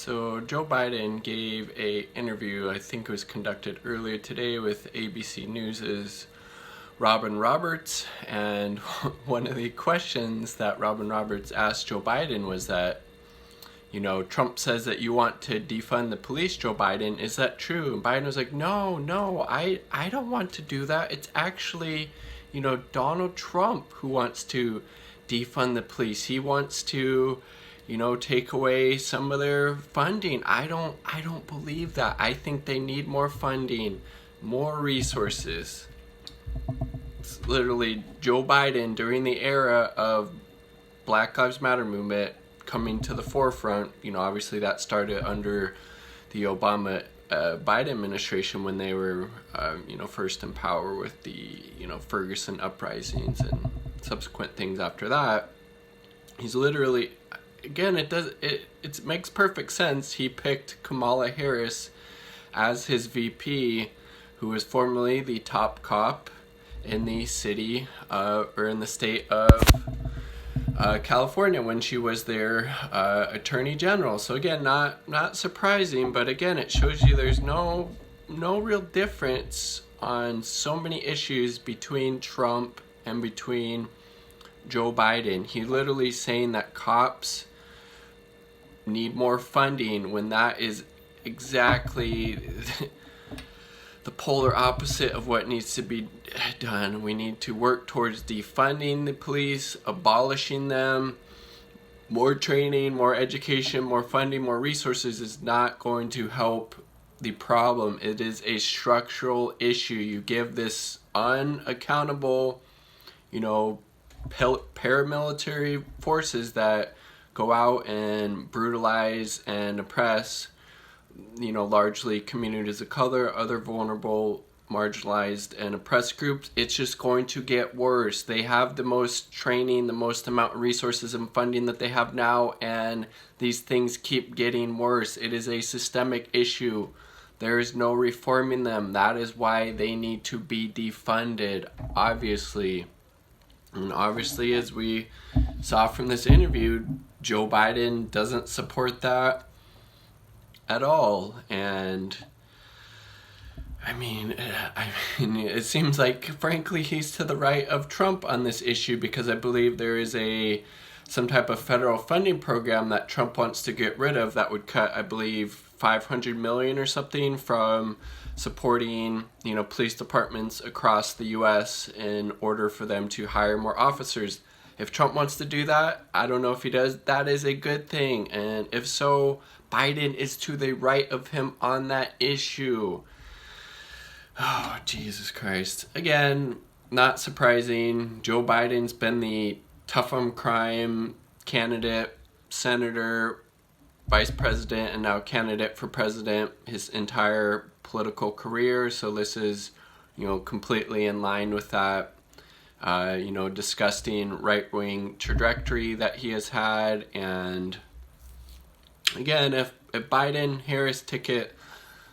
So Joe Biden gave a interview, I think it was conducted earlier today with ABC News's Robin Roberts, and one of the questions that Robin Roberts asked Joe Biden was that, Trump says that you want to defund the police, Joe Biden. Is that true? And Biden was like, no, I don't want to do that. It's actually, Donald Trump who wants to defund the police. He wants to, take away some of their funding. I don't believe that. I think they need more funding, more resources. It's literally Joe Biden during the era of Black Lives Matter movement coming to the forefront. Obviously that started under the Obama Biden administration when they were, first in power with the, Ferguson uprisings and subsequent things after that. He's literally, again, it makes perfect sense. He picked Kamala Harris as his VP, who was formerly the top cop in the city or in the state of California when she was their attorney general. So again, not surprising, but again, it shows you there's no real difference on so many issues between Trump and between Joe Biden. He literally saying that cops need more funding when that is exactly the polar opposite of what needs to be done. We need to work towards defunding the police, abolishing them. More training, more education, more funding, more resources is not going to help the problem. It is a structural issue. You give this unaccountable, paramilitary forces that go out and brutalize and oppress, largely communities of color, other vulnerable, marginalized, and oppressed groups. It's just going to get worse. They have the most training, the most amount of resources and funding that they have now, and these things keep getting worse. It is a systemic issue. There is no reforming them. That is why they need to be defunded, obviously. And obviously, as we saw from this interview, Joe Biden doesn't support that at all. And it seems like, frankly, he's to the right of Trump on this issue, because I believe there is some type of federal funding program that Trump wants to get rid of that would cut, I believe, $500 million or something from supporting, police departments across the U.S. in order for them to hire more officers. If Trump wants to do that, I don't know if he does. That is a good thing. And if so, Biden is to the right of him on that issue. Oh, Jesus Christ. Again, not surprising. Joe Biden's been the tough on crime candidate, senator, vice president, and now candidate for president his entire political career. So this is, completely in line with that, disgusting right-wing trajectory that he has had. And again, if Biden-Harris ticket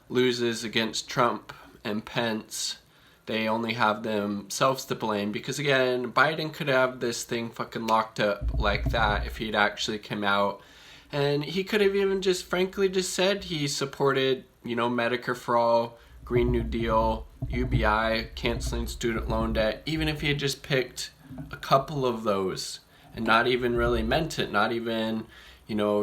loses against Trump and Pence, they only have themselves to blame, because again, Biden could have this thing fucking locked up like that if he'd actually come out, and he could have even just frankly just said he supported, Medicare for all, Green New Deal, UBI, canceling student loan debt, even if he had just picked a couple of those and not even really meant it, not even,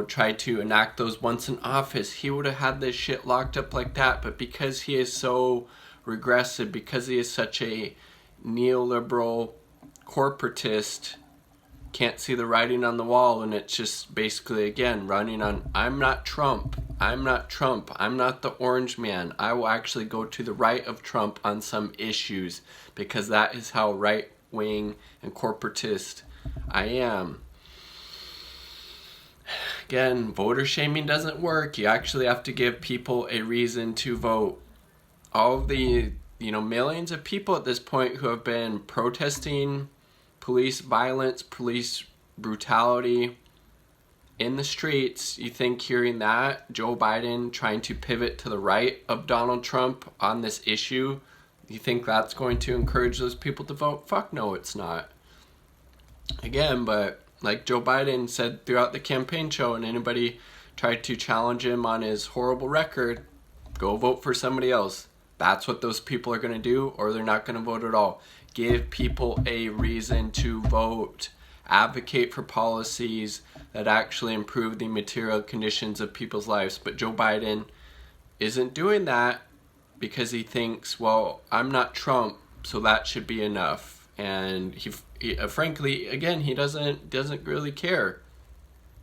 tried to enact those once in office, he would have had this shit locked up like that. But because he is so regressive, because he is such a neoliberal corporatist, can't see the writing on the wall, and it's just basically, again, running on, I'm not Trump, I'm not the orange man, I will actually go to the right of Trump on some issues, because that is how right-wing and corporatist I am. Again, voter shaming doesn't work. You actually have to give people a reason to vote. All of the, millions of people at this point who have been protesting police violence, police brutality in the streets, you think hearing that, Joe Biden trying to pivot to the right of Donald Trump on this issue, you think that's going to encourage those people to vote? Fuck no, it's not. Again, but like Joe Biden said throughout the campaign show, and anybody try to challenge him on his horrible record, go vote for somebody else. That's what those people are going to do, or they're not going to vote at all. Give people a reason to vote. Advocate for policies that actually improve the material conditions of people's lives. But Joe Biden isn't doing that because he thinks, well, I'm not Trump, so that should be enough. And he frankly, again, he doesn't really care.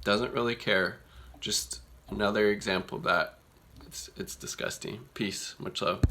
Doesn't really care. Just another example of that. It's disgusting. Peace. Much love.